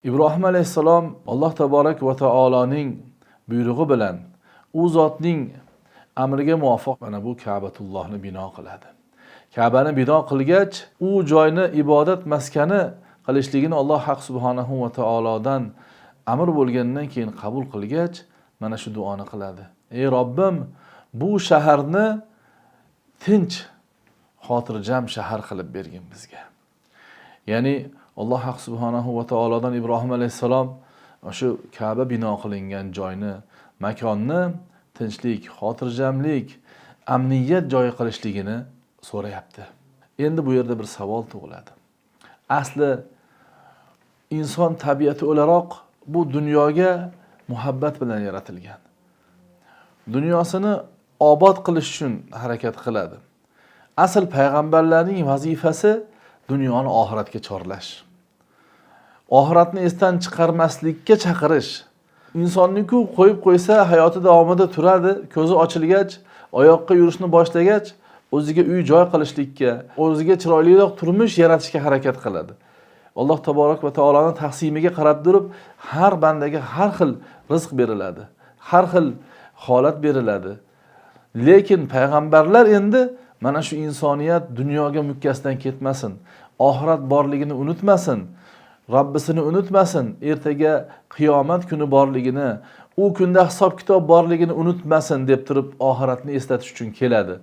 İbrahim alayhissalom Alloh taborak va taoloning buyrug'i bilan u zotning amriga muvofiq mana bu Ka'batullohni bino qiladi. Ka'bani bino qilgach, u joyni ibodat maskani qilishligini Alloh haq subhanahu va taolodan amr bo'lgandan keyin qabul qilgach, mana shu duoni qiladi. Ey Robbim, bu shaharni tinch, xotirjam shahar qilib bergin bizga. Ya'ni Alloh haq subhanahu va taolodan Ibrohim alayhissalom shu Ka'ba bino qilingan joyni, makonni tinchlik, xotirjamlik, amniyat joyi qilishligini so'rayapti. Endi bu yerda bir savol tug'iladi. Asli inson tabiati o'laroq bu dunyoga muhabbat bilan yaratilgan. Dunyosini obod qilish uchun harakat qiladi. Asl payg'ambarlarning vazifasi dunyoni oxiratga chorlash. Oxiratni esdan chiqarmaslikka chaqirish. Insonni-ku qo'yib qo'ysa, hayoti davomida turadi, ko'zi ochilgach, oyoqqa yurishni boshlagach, o'ziga uy joy qilishlikka, o'ziga chiroyliroq turmush yaratishga harakat qiladi. Alloh taborak va taoloning taqsimiga qarab turib, har bandaga har xil rizq beriladi, har xil holat beriladi. Lekin payg'ambarlar endi mana shu insoniyat dunyoga mukkasidan ketmasin, oxirat borligini unutmasin, Robbisini unutmasin, ertaga qiyomat kuni borligini, u kunda hisob kitob borligini unutmasin deb turib oxiratni eslatish uchun keladi.